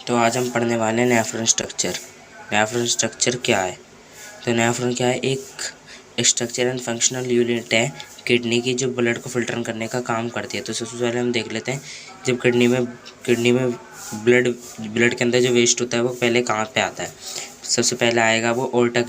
तो आज हम पढ़ने वाले हैं नेफ्रॉन स्ट्रक्चर। नेफ्रॉन स्ट्रक्चर क्या है? तो नेफ्रॉन क्या है? एक स्ट्रक्चर एंड फंक्शनल यूनिट है किडनी की, जो ब्लड को फिल्टर करने का काम करती है। तो सबसे पहले हम देख लेते हैं, जब किडनी में ब्लड के अंदर जो वेस्ट होता है वो पहले कहाँ पे आता है। सबसे पहले आएगा वो ओर्टा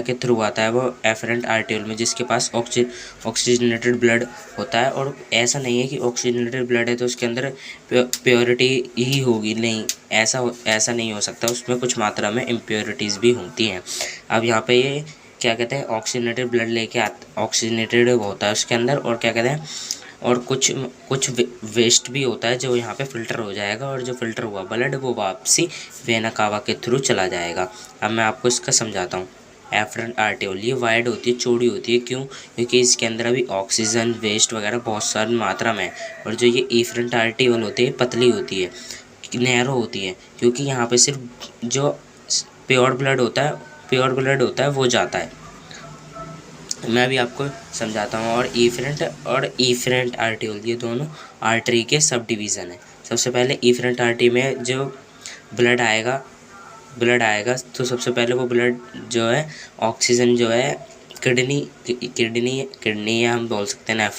के थ्रू आता है, वो एफरेंट आर्टियोल में, जिसके पास ऑक्सीजनेटेड ब्लड होता है। और ऐसा नहीं है कि ऑक्सीजनेटेड ब्लड है तो उसके अंदर प्योरिटी ही होगी, नहीं, ऐसा नहीं हो सकता। उसमें कुछ मात्रा में इम्प्योरिटीज़ भी होती हैं। अब यहाँ पे ये क्या कहते हैं, ऑक्सीजनेटेड ब्लड लेके ऑक्सीजनेटेड होता है उसके अंदर, और क्या कहते हैं, और कुछ वेस्ट भी होता है जो यहाँ पे फ़िल्टर हो जाएगा, और जो फ़िल्टर हुआ ब्लड वो वापसी वेना कावा के थ्रू चला जाएगा। अब मैं आपको इसका समझाता हूँ। एफरेंट आर्टियोल ये वाइड होती है, चौड़ी होती है, क्यों? क्योंकि इसके अंदर अभी ऑक्सीजन वेस्ट वगैरह बहुत सारी मात्रा में है। और जो ये एफरेंट आर्टियोल होती है पतली होती है, नैरो होती है, क्योंकि यहाँ पे सिर्फ जो प्योर ब्लड होता है वो जाता है। मैं भी आपको समझाता हूँ। और ईफरेंट आर्टियोल, ये दोनों आर्टरी के सब डिवीज़न है। सबसे पहले ईफरेंट आर्टरी में जो ब्लड आएगा तो सबसे पहले वो ब्लड जो है, ऑक्सीजन जो है किडनी या हम बोल सकते हैं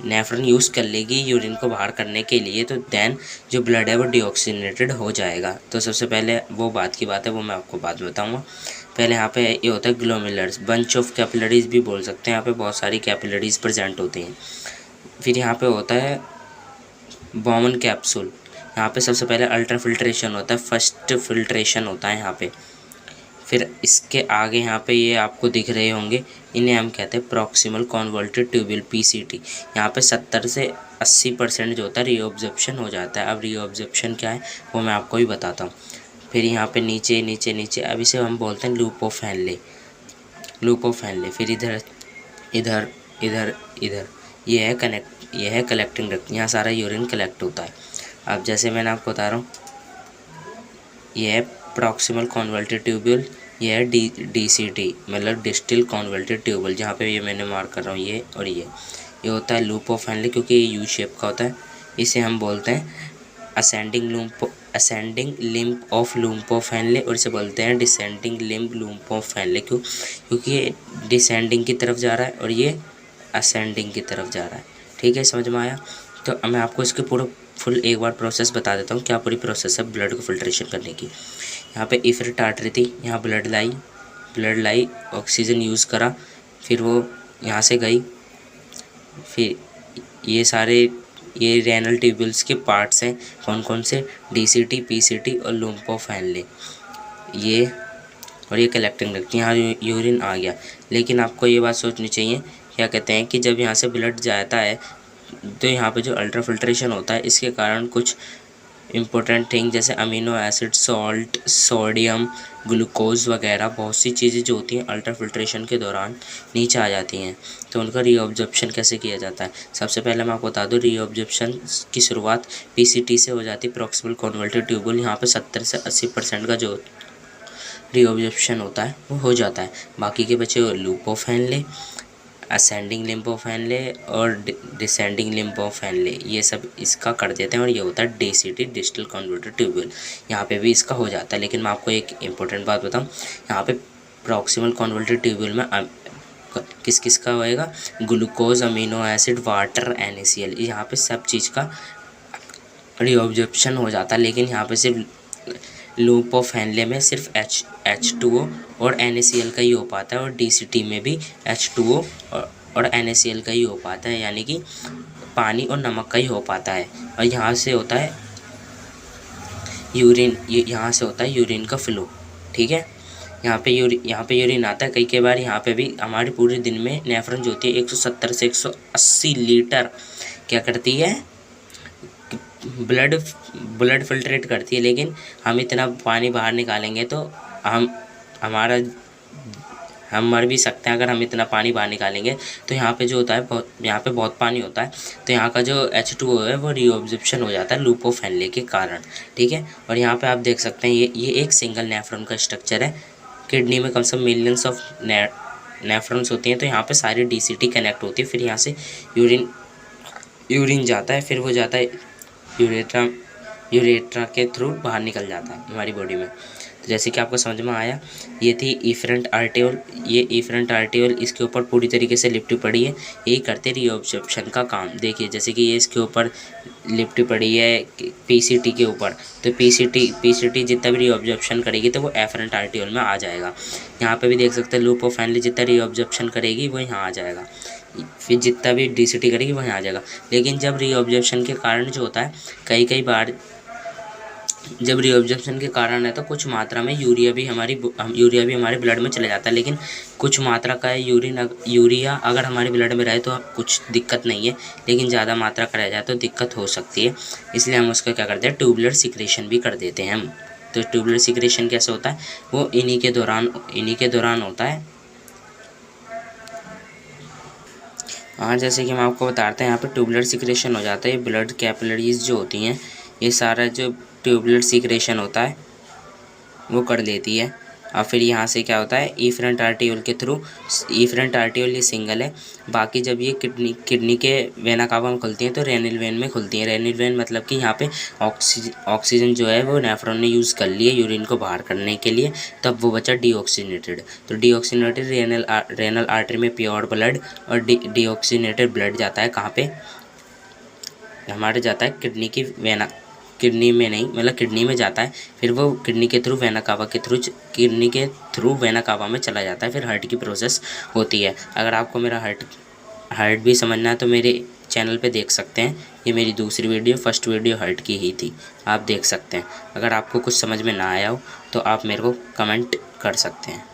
नेफ्रॉन यूज़ कर लेगी यूरिन को बाहर करने के लिए। तो देन जो ब्लड है वो डीऑक्सीजनेटेड हो जाएगा। तो सबसे पहले वो बात की बात है, वो मैं आपको बाद में बताऊँगा। पहले यहाँ पे ये होता है ग्लोमेरुलस, बंच ऑफ कैपिलरीज भी बोल सकते हैं। यहाँ पे बहुत सारी कैपिलरीज प्रेजेंट होती हैं। फिर यहाँ पे होता है बॉमन कैप्सूल। यहाँ पे सबसे पहले अल्ट्रा फिल्ट्रेशन होता है, फर्स्ट फिल्ट्रेशन होता है यहाँ पे। फिर इसके आगे यहाँ पे ये आपको दिख रहे होंगे, इन्हें हम कहते हैं प्रॉक्सिमल कॉन्वोल्टेड ट्यूब्यूल, पीसीटी। यहाँ पे 70 से 80% जो होता है रीऑब्जर्प्शन हो जाता है। अब रीऑब्जर्प्शन क्या है वो मैं आपको भी बताता हूँ। फिर यहाँ पे नीचे अब इसे हम बोलते हैं लूप ऑफ हैनले। फिर इधर इधर इधर इधर ये है कलेक्टिंग डक्ट, यहाँ सारा यूरिन कलेक्ट होता है। अब जैसे मैंने आपको बता रहा हूँ, ये है प्रॉक्सिमल कॉन्वोल्टेड ट्यूब्यूल, ये है डीसीटी मतलब डिस्टल कॉन्वोल्टेड ट्यूब्यूल, जहाँ पे ये मैंने मार्क कर रहा हूँ, ये और ये होता है लूप ऑफ हैनले, क्योंकि ये यू शेप का होता है। इसे हम बोलते हैं असेंडिंग लिम्ब ऑफ हैनले, और इसे बोलते हैं डिसेंडिंग लूप ऑफ हैनले। क्यों? क्योंकि ये डिसेंडिंग की तरफ जा रहा है और ये असेंडिंग की तरफ जा रहा है। ठीक है, समझ में आया? तो मैं आपको इसके पूरा फुल एक बार प्रोसेस बता देता हूँ, क्या पूरी प्रोसेस है ब्लड को फिल्ट्रेशन करने की। यहाँ पे इफरेट आर्टरी थी, यहाँ ब्लड लाई, ऑक्सीजन यूज़ करा, फिर वो यहाँ से गई। फिर ये रेनल ट्यूब्यूल्स के पार्ट्स हैं, कौन कौन से? डीसीटी, पीसीटी और लूप ऑफ हैनले, ये और ये कलेक्टिंग डक्ट। यहाँ यूरिन आ गया, लेकिन आपको ये बात सोचनी चाहिए, क्या कहते हैं, कि जब यहाँ से ब्लड जाता है तो यहाँ पे जो अल्ट्रा फिल्ट्रेशन होता है, इसके कारण कुछ इम्पोर्टेंट थिंग जैसे amino acid, salt, sodium, glucose वगैरह बहुत सी चीज़ें जो होती हैं अल्ट्रा फिल्ट्रेशन के दौरान नीचे आ जाती हैं। तो उनका रीऑब्जर्प्शन कैसे किया जाता है? सबसे पहले मैं आपको बता दूँ, रीऑब्जर्प्शन की शुरुआत पीसीटी से हो जाती है, प्रॉक्सिमल कॉन्वोल्टेड ट्यूब्यूल। यहाँ पे 70 से 80% का जो रीऑब्जर्प्शन होता है वो हो जाता है। बाकी के बचे loop of Henle, ascending limb of Henle और डिसेंडिंग लिम्ब ऑफ हैनले, ये सब इसका कर देते हैं। और ये होता है डीसीटी, डिस्टल कॉन्वोल्टेड ट्यूब्यूल। यहाँ पे भी इसका हो जाता है। लेकिन मैं आपको एक इम्पोर्टेंट बात बताऊँ, यहाँ पे प्रॉक्सिमल कॉन्वोल्टेड ट्यूब्यूल में किस किस का होएगा? Glucose, amino acid, water, NaCl, यहाँ पे सब चीज़ का रीऑब्जर्प्शन हो जाता है। लेकिन यहाँ पे सिर्फ लूप ऑफ हैनले में सिर्फ H2O और NaCl का ही हो पाता है, और DCT में भी H2O और NaCl का ही हो पाता है, यानी कि पानी और नमक का ही हो पाता है। और यहाँ से होता है यूरिन, यहाँ से होता है यूरिन का फ्लो। ठीक है, यहाँ पे यूरिन आता है। कई बार यहाँ पे भी हमारे पूरे दिन में नेफ्रॉन जो होती है 170 से 180 लीटर क्या करती है, ब्लड फिल्ट्रेट करती है। लेकिन हम इतना पानी बाहर निकालेंगे तो हम मर भी सकते हैं। अगर हम इतना पानी बाहर निकालेंगे तो यहाँ पे जो होता है, यहाँ पे बहुत पानी होता है, तो यहाँ का जो H2O है वो रीऑब्जर्प्शन हो जाता है लूप ऑफ हैनले के कारण। ठीक है, और यहाँ पे आप देख सकते हैं ये एक सिंगल नेफ्रॉन का स्ट्रक्चर है। किडनी में कम से कम मिलियंस ऑफ नेफ्रॉन्स होती हैं, तो यहाँ पे सारी DCT कनेक्ट होती है। फिर यहाँ से यूरिन जाता है, फिर वो जाता है यूरेट्रा के थ्रू बाहर निकल जाता है हमारी बॉडी में। तो जैसे कि आपको समझ में आया, ये थी इफरेंट आर्टियोल। ये इफरेंट आर्टियोल इसके ऊपर पूरी तरीके से लिपटी पड़ी है, यही करते रीअब्जॉर्प्शन का काम। देखिए जैसे कि ये इसके ऊपर लिपटी पड़ी है पीसीटी के ऊपर, तो पीसीटी जितना भी रीअब्जॉर्प्शन करेगी तो वो एफरेंट आर्टियोल में आ जाएगा। यहाँ पे भी देख सकते हैं लूप ऑफ हेनले जितना रीअब्जॉर्प्शन करेगी वो यहाँ आ जाएगा, फिर जितना भी डीसीटी करेगी वो यहाँ आ जाएगा। लेकिन जब रीअब्जॉर्प्शन के कारण जो होता है, कई बार जब रीअब्जॉर्प्शन के कारण है तो कुछ मात्रा में यूरिया भी हमारे ब्लड में चले जाता है। लेकिन कुछ मात्रा का यूरिया अगर हमारे ब्लड में रहे तो कुछ दिक्कत नहीं है, लेकिन ज़्यादा मात्रा का रह जाए तो दिक्कत हो सकती है। इसलिए हम उसका क्या करते हैं, ट्यूबुलर सिक्रेशन भी कर देते हैं हम। तो ट्यूबुलर सिक्रेशन कैसे होता है, वो इन्हीं के दौरान होता है। हाँ, जैसे कि हम आपको बताते हैं यहाँ पे ट्यूबुलर सिक्रेशन हो जाता है। ये ब्लड कैपिलरीज जो होती हैं, ये सारा जो ट्यूबुलर सिक्रेशन होता है वो कर देती है। और फिर यहाँ से क्या होता है, इफरेंट आर्टियोल के थ्रू, इफरेंट आर्टियोल ये सिंगल है, बाकी जब ये किडनी के वेना कावा में खुलती हैं तो रेनिल वेन में खुलती हैं। रेनिल वेन मतलब कि यहाँ पे ऑक्सीजन जो है वो नेफ्रॉन ने यूज़ कर लिए यूरिन को बाहर करने के लिए, तब वो बचा डीऑक्सीनेटेड। तो डीऑक्सीनेटेड रेनल आर्टरी में प्योर ब्लड और डीऑक्सीनेटेड ब्लड जाता है कहाँ पे, हमारे जाता है किडनी में जाता है। फिर वो किडनी के थ्रू वेना कावा में चला जाता है, फिर हार्ट की प्रोसेस होती है। अगर आपको मेरा हार्ट भी समझना है तो मेरे चैनल पे देख सकते हैं, ये मेरी दूसरी वीडियो, फर्स्ट वीडियो हार्ट की ही थी, आप देख सकते हैं। अगर आपको कुछ समझ में ना आया हो तो आप मेरे को कमेंट कर सकते हैं।